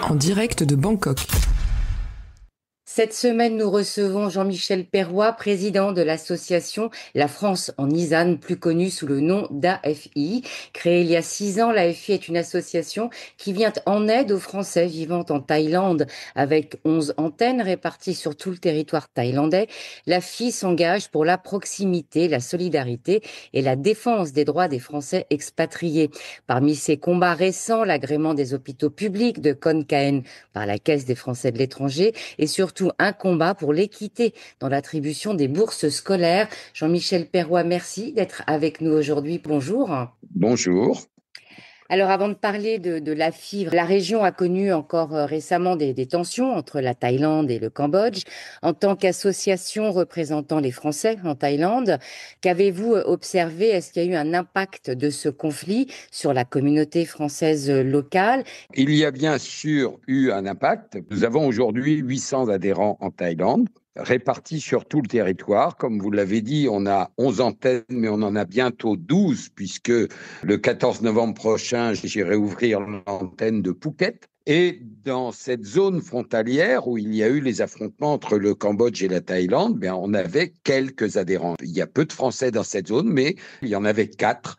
En direct de Bangkok. Cette semaine, nous recevons Jean-Michel Perroy, président de l'association La France en Isane, plus connue sous le nom d'AFI. Créée il y a 6 ans, l'AFI est une association qui vient en aide aux Français vivant en Thaïlande. Avec 11 antennes réparties sur tout le territoire thaïlandais, l'AFI s'engage pour la proximité, la solidarité et la défense des droits des Français expatriés. Parmi ses combats récents, l'agrément des hôpitaux publics de Khon Kaen par la Caisse des Français de l'étranger et surtout un combat pour l'équité dans l'attribution des bourses scolaires. Jean-Michel Perroy, merci d'être avec nous aujourd'hui. Bonjour. Bonjour. Alors avant de parler de la fibre, la région a connu encore récemment des tensions entre la Thaïlande et le Cambodge. En tant qu'association représentant les Français en Thaïlande, qu'avez-vous observé? Est-ce qu'il y a eu un impact de ce conflit sur la communauté française locale? Il y a bien sûr eu un impact. Nous avons aujourd'hui 800 adhérents en Thaïlande, répartis sur tout le territoire. Comme vous l'avez dit, on a 11 antennes, mais on en a bientôt 12, puisque le 14 novembre prochain, j'irai ouvrir l'antenne de Phuket. Et dans cette zone frontalière où il y a eu les affrontements entre le Cambodge et la Thaïlande, on avait quelques adhérents. Il y a peu de Français dans cette zone, mais il y en avait 4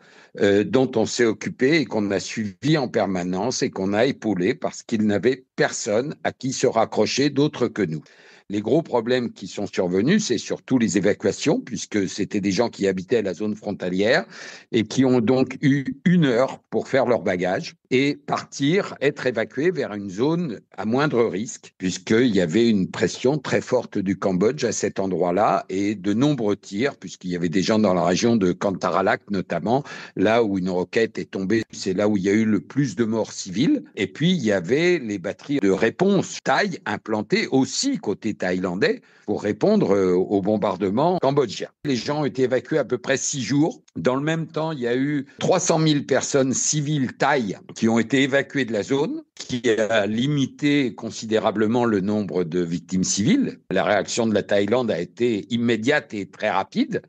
dont on s'est occupé et qu'on a suivi en permanence et qu'on a épaulé parce qu'ils n'avaient personne à qui se raccrocher d'autre que nous. Les gros problèmes qui sont survenus, c'est surtout les évacuations, puisque c'était des gens qui habitaient la zone frontalière et qui ont donc eu 1 heure pour faire leur bagage et partir, être évacués vers une zone à moindre risque, puisqu'il y avait une pression très forte du Cambodge à cet endroit-là et de nombreux tirs, puisqu'il y avait des gens dans la région de Kantaralak notamment, là où une roquette est tombée, c'est là où il y a eu le plus de morts civiles. Et puis, il y avait les batteries de réponse Thaï implantées aussi côté thaïlandais pour répondre aux bombardements cambodgiens. Les gens ont été évacués à peu près 6 jours. Dans le même temps, il y a eu 300 000 personnes civiles thaï qui ont été évacuées de la zone, qui a limité considérablement le nombre de victimes civiles. La réaction de la Thaïlande a été immédiate et très rapide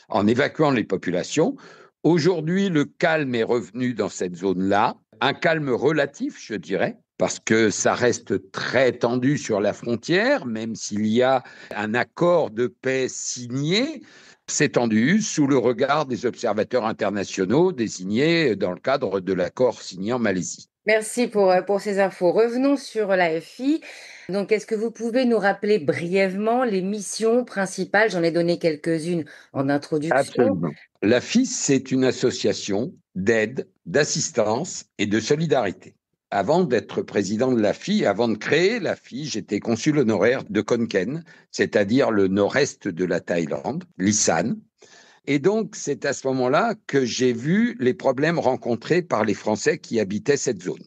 en évacuant les populations. Aujourd'hui, le calme est revenu dans cette zone-là, un calme relatif, je dirais, parce que ça reste très tendu sur la frontière, même s'il y a un accord de paix signé. C'est tendu sous le regard des observateurs internationaux désignés dans le cadre de l'accord signé en Malaisie. Merci pour ces infos. Revenons sur l'AFI. Donc, est-ce que vous pouvez nous rappeler brièvement les missions principales? J'en ai donné quelques-unes en introduction. Absolument. La FIS, c'est une association d'aide, d'assistance et de solidarité. Avant d'être président de la FI, avant de créer la FI, j'étais consul honoraire de Khon Kaen, c'est-à-dire le nord-est de la Thaïlande, l'Isan. Et donc, c'est à ce moment-là que j'ai vu les problèmes rencontrés par les Français qui habitaient cette zone.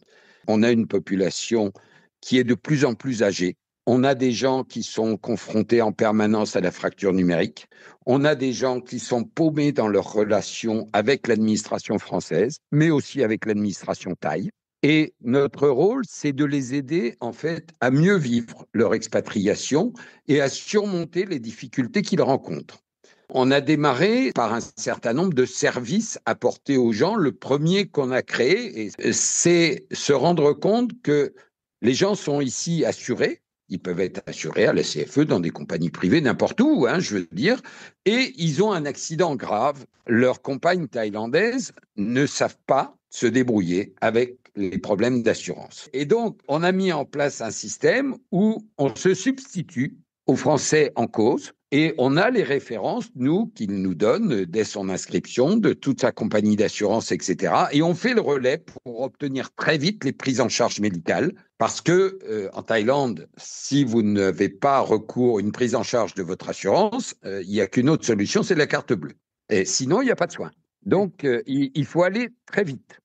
On a une population qui est de plus en plus âgée. On a des gens qui sont confrontés en permanence à la fracture numérique. On a des gens qui sont paumés dans leurs relations avec l'administration française, mais aussi avec l'administration thaï. Et notre rôle, c'est de les aider, en fait, à mieux vivre leur expatriation et à surmonter les difficultés qu'ils rencontrent. On a démarré par un certain nombre de services apportés aux gens. Le premier qu'on a créé, c'est se rendre compte que les gens sont ici assurés. Ils peuvent être assurés à la CFE, dans des compagnies privées, n'importe où, je veux dire. Et ils ont un accident grave. Leurs compagnes thaïlandaises ne savent pas se débrouiller avec les problèmes d'assurance. Et donc, on a mis en place un système où on se substitue aux Français en cause. Et on a les références, nous, qu'il nous donne dès son inscription, de toute sa compagnie d'assurance, etc. Et on fait le relais pour obtenir très vite les prises en charge médicales. Parce que en Thaïlande, si vous n'avez pas recours à une prise en charge de votre assurance, il n'y a qu'une autre solution, c'est la carte bleue. Et sinon, il n'y a pas de soins. Donc, il faut aller très vite.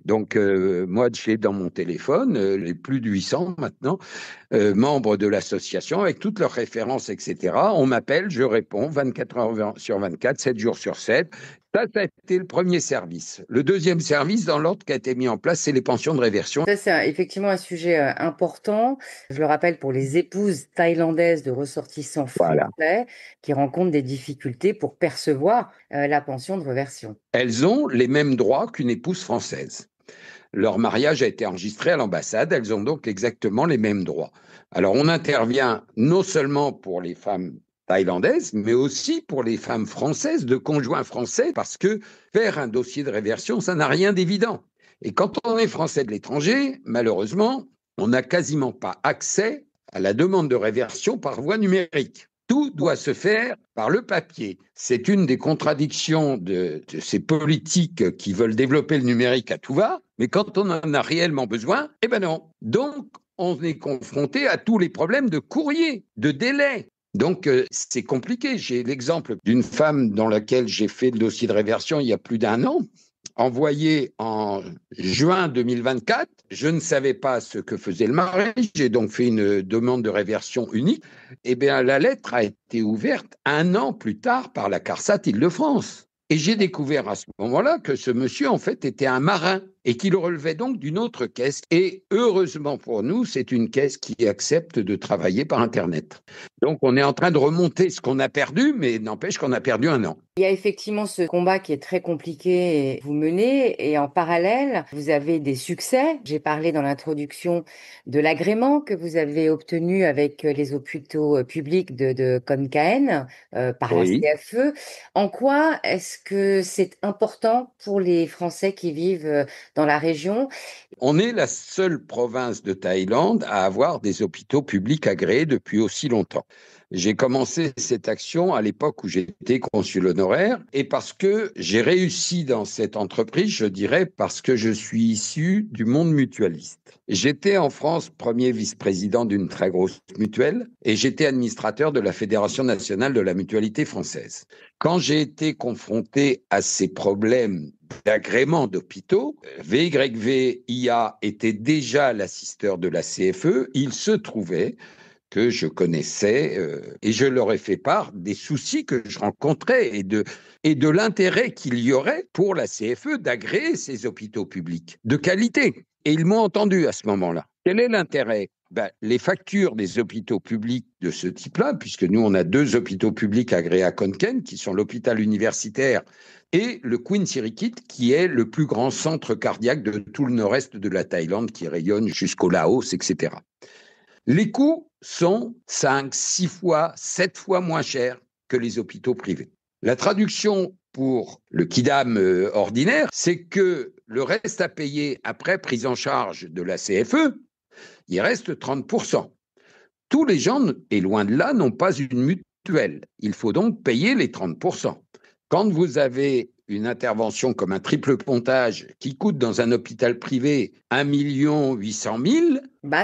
Donc, moi, j'ai dans mon téléphone les plus de 800 maintenant, membres de l'association, avec toutes leurs références, etc. On m'appelle, je réponds 24 heures sur 24, 7 jours sur 7. Ça a été le premier service. Le deuxième service, dans l'ordre qui a été mis en place, c'est les pensions de réversion. Ça, c'est effectivement un sujet important. Je le rappelle pour les épouses thaïlandaises de ressortissants Voilà. français qui rencontrent des difficultés pour percevoir la pension de réversion. Elles ont les mêmes droits qu'une épouse française. Leur mariage a été enregistré à l'ambassade, elles ont donc exactement les mêmes droits. Alors on intervient non seulement pour les femmes thaïlandaises, mais aussi pour les femmes françaises de conjoints français, parce que faire un dossier de réversion, ça n'a rien d'évident. Et quand on est français de l'étranger, malheureusement, on n'a quasiment pas accès à la demande de réversion par voie numérique. Tout doit se faire par le papier. C'est une des contradictions de ces politiques qui veulent développer le numérique à tout va, mais quand on en a réellement besoin, eh ben non. Donc, on est confronté à tous les problèmes de courrier, de délai. Donc, c'est compliqué. J'ai l'exemple d'une femme dans laquelle j'ai fait le dossier de réversion il y a plus d'1 an, envoyé en juin 2024. Je ne savais pas ce que faisait le mari. J'ai donc fait une demande de réversion unique. Eh bien, la lettre a été ouverte 1 an plus tard par la CARSAT Île-de-France. Et j'ai découvert à ce moment-là que ce monsieur, en fait, était un marin et qu'il relevait donc d'une autre caisse. Et heureusement pour nous, c'est une caisse qui accepte de travailler par Internet. Donc, on est en train de remonter ce qu'on a perdu, mais n'empêche qu'on a perdu 1 an. Il y a effectivement ce combat qui est très compliqué et vous menez, et en parallèle, vous avez des succès. J'ai parlé dans l'introduction de l'agrément que vous avez obtenu avec les hôpitaux publics de Khon Kaen par la Oui. CFE. En quoi est-ce que c'est important pour les Français qui vivent dans la région? On est la seule province de Thaïlande à avoir des hôpitaux publics agréés depuis aussi longtemps. J'ai commencé cette action à l'époque où j'étais consul honoraire et parce que j'ai réussi dans cette entreprise, je dirais, parce que je suis issu du monde mutualiste. J'étais en France premier vice-président d'une très grosse mutuelle et j'étais administrateur de la Fédération nationale de la mutualité française. Quand j'ai été confronté à ces problèmes d'agrément d'hôpitaux, VYVIA était déjà l'assisteur de la CFE. Il se trouvait que je connaissais et je leur ai fait part des soucis que je rencontrais et de l'intérêt qu'il y aurait pour la CFE d'agréer ces hôpitaux publics de qualité. Et ils m'ont entendu à ce moment-là. Quel est l'intérêt? Les factures des hôpitaux publics de ce type-là, puisque nous, on a 2 hôpitaux publics agréés à Khon Kaen, qui sont l'hôpital universitaire et le Queen Sirikit, qui est le plus grand centre cardiaque de tout le nord-est de la Thaïlande, qui rayonne jusqu'au Laos, etc. Les coûts sont 5, 6 fois, 7 fois moins chers que les hôpitaux privés. La traduction pour le Kidam ordinaire, c'est que le reste à payer après prise en charge de la CFE, il reste 30%. Tous les gens, et loin de là, n'ont pas une mutuelle. Il faut donc payer les 30%. Quand vous avez une intervention comme un triple pontage qui coûte dans un hôpital privé 1 800 000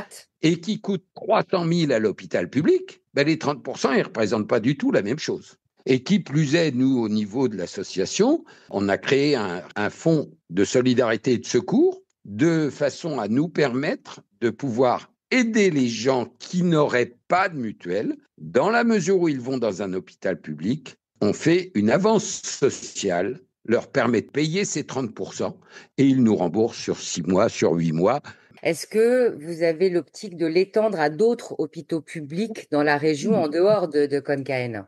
et qui coûte 300 000 à l'hôpital public, les 30%, ils ne représentent pas du tout la même chose. Et qui plus est, nous, au niveau de l'association, on a créé un fonds de solidarité et de secours de façon à nous permettre de pouvoir aider les gens qui n'auraient pas de mutuelle. Dans la mesure où ils vont dans un hôpital public, on fait une avance sociale, leur permet de payer ces 30% et ils nous remboursent sur 6 mois, sur 8 mois. Est-ce que vous avez l'optique de l'étendre à d'autres hôpitaux publics dans la région en dehors de Khon Kaen?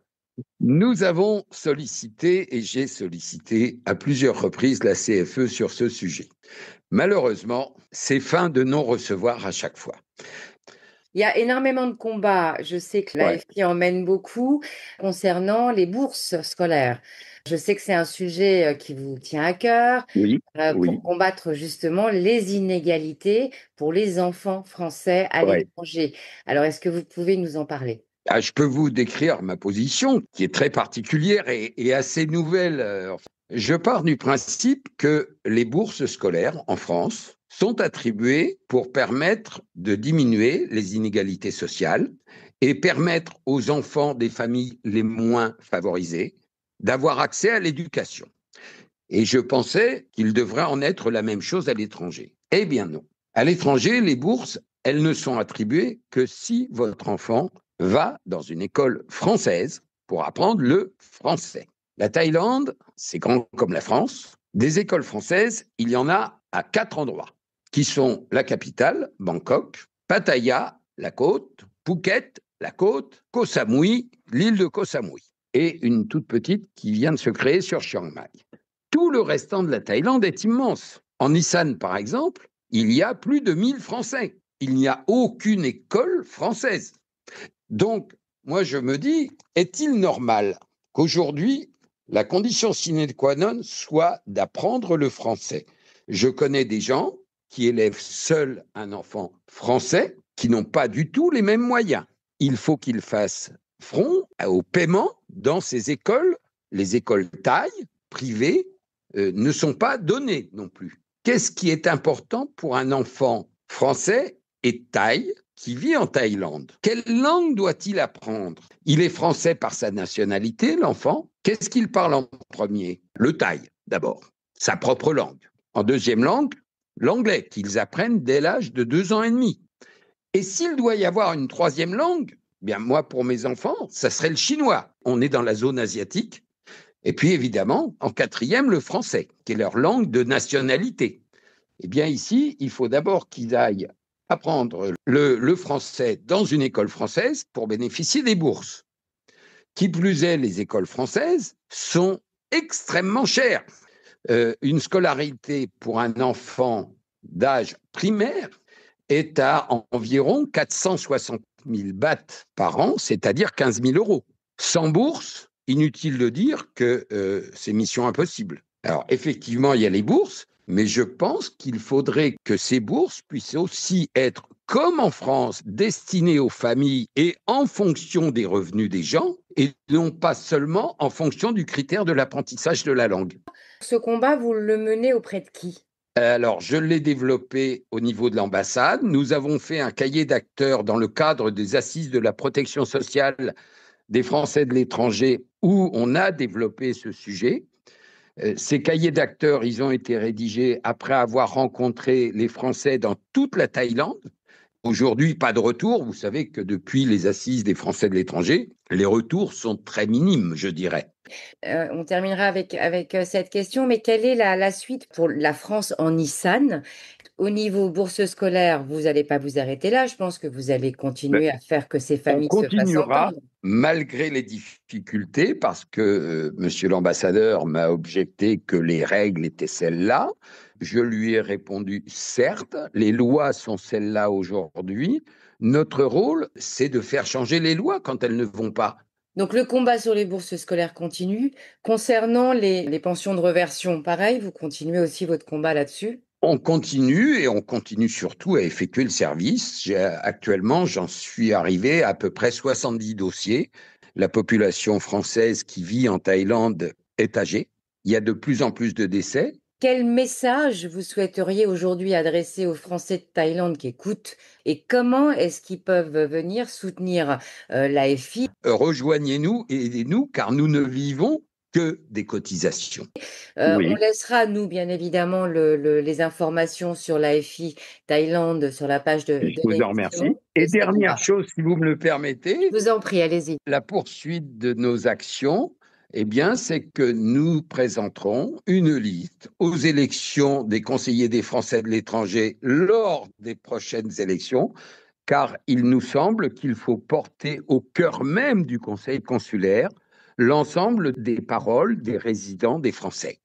Nous avons sollicité, et j'ai sollicité à plusieurs reprises la CFE sur ce sujet. Malheureusement, c'est fin de non-recevoir à chaque fois. Il y a énormément de combats. Je sais que l'AFI en mène beaucoup concernant les bourses scolaires. Je sais que c'est un sujet qui vous tient à cœur pour combattre justement les inégalités pour les enfants français à l'étranger. Alors, est-ce que vous pouvez nous en parler? Je peux vous décrire ma position, qui est très particulière et assez nouvelle. Je pars du principe que les bourses scolaires en France sont attribuées pour permettre de diminuer les inégalités sociales et permettre aux enfants des familles les moins favorisées d'avoir accès à l'éducation. Et je pensais qu'il devrait en être la même chose à l'étranger. Eh bien non. À l'étranger, les bourses, elles ne sont attribuées que si votre enfant va dans une école française pour apprendre le français. La Thaïlande, c'est grand comme la France. Des écoles françaises, il y en a à 4 endroits, qui sont la capitale, Bangkok, Pattaya, la côte, Phuket, la côte, Koh Samui, l'île de Koh Samui, et une toute petite qui vient de se créer sur Chiang Mai. Tout le restant de la Thaïlande est immense. En Nissan, par exemple, il y a plus de 1000 Français. Il n'y a aucune école française. Donc, moi, je me dis, est-il normal qu'aujourd'hui, la condition sine qua non soit d'apprendre le français? Je connais des gens qui élèvent seuls un enfant français qui n'ont pas du tout les mêmes moyens. Il faut qu'ils fassent front au paiement dans ces écoles. Les écoles taille, privées, ne sont pas données non plus. Qu'est-ce qui est important pour un enfant français et thaï qui vit en Thaïlande? Quelle langue doit-il apprendre? Il est français par sa nationalité, l'enfant. Qu'est-ce qu'il parle en premier? Le thaï, d'abord, sa propre langue. En deuxième langue, l'anglais, qu'ils apprennent dès l'âge de 2 ans et demi. Et s'il doit y avoir une troisième langue, bien moi, pour mes enfants, ça serait le chinois. On est dans la zone asiatique. Et puis, évidemment, en quatrième, le français, qui est leur langue de nationalité. Eh bien, ici, il faut d'abord qu'ils aillent apprendre le français dans une école française pour bénéficier des bourses. Qui plus est, les écoles françaises sont extrêmement chères. Une scolarité pour un enfant d'âge primaire est à environ 460 000 bahts par an, c'est-à-dire 15 000 euros. Sans bourse, inutile de dire que c'est mission impossible. Alors, effectivement, il y a les bourses, mais je pense qu'il faudrait que ces bourses puissent aussi être, comme en France, destinées aux familles et en fonction des revenus des gens, et non pas seulement en fonction du critère de l'apprentissage de la langue. Ce combat, vous le menez auprès de qui? Alors, je l'ai développé au niveau de l'ambassade. Nous avons fait un cahier d'acteurs dans le cadre des assises de la protection sociale des Français de l'étranger où on a développé ce sujet. Ces cahiers d'acteurs, ils ont été rédigés après avoir rencontré les Français dans toute la Thaïlande. Aujourd'hui, pas de retour. Vous savez que depuis les assises des Français de l'étranger, les retours sont très minimes, je dirais. On terminera avec cette question, mais quelle est la suite pour la France en Nissan? Au niveau bourse scolaire, vous n'allez pas vous arrêter là. Je pense que vous allez continuer à faire que ces On familles se fassent continuera entendre. malgré les difficultés parce que monsieur l'ambassadeur m'a objecté que les règles étaient celles-là. Je lui ai répondu, certes, les lois sont celles-là aujourd'hui. Notre rôle, c'est de faire changer les lois quand elles ne vont pas. Donc le combat sur les bourses scolaires continue. Concernant les pensions de réversion, pareil, vous continuez aussi votre combat là-dessus? On continue et on continue surtout à effectuer le service. Actuellement, j'en suis arrivé à peu près 70 dossiers. La population française qui vit en Thaïlande est âgée. Il y a de plus en plus de décès. Quel message vous souhaiteriez aujourd'hui adresser aux Français de Thaïlande qui écoutent et comment est-ce qu'ils peuvent venir soutenir l'AFI? Rejoignez-nous et aidez-nous car nous ne vivons que des cotisations. Oui. On laissera, nous, bien évidemment, les informations sur l'AFI Thaïlande sur la page de Je vous en remercie. Et dernière chose, si vous me le permettez, Je vous en prie, allez-y. la poursuite de nos actions, eh bien, c'est que nous présenterons une liste aux élections des conseillers des Français de l'étranger lors des prochaines élections, car il nous semble qu'il faut porter au cœur même du Conseil consulaire l'ensemble des paroles des résidents des Français.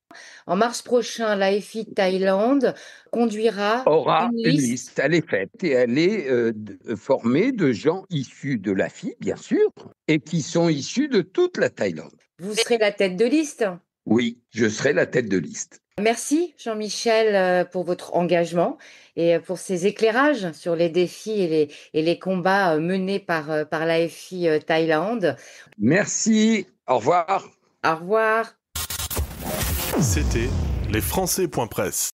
En mars prochain, l'AFI Thaïlande conduira Aura une liste, elle est faite et elle est formée de gens issus de l'AFI, bien sûr, et qui sont issus de toute la Thaïlande. Vous serez la tête de liste? Oui, je serai la tête de liste. Merci Jean-Michel pour votre engagement et pour ces éclairages sur les défis et les combats menés par l'AFI Thaïlande. Merci, au revoir. Au revoir. C'était lesfrançais.press.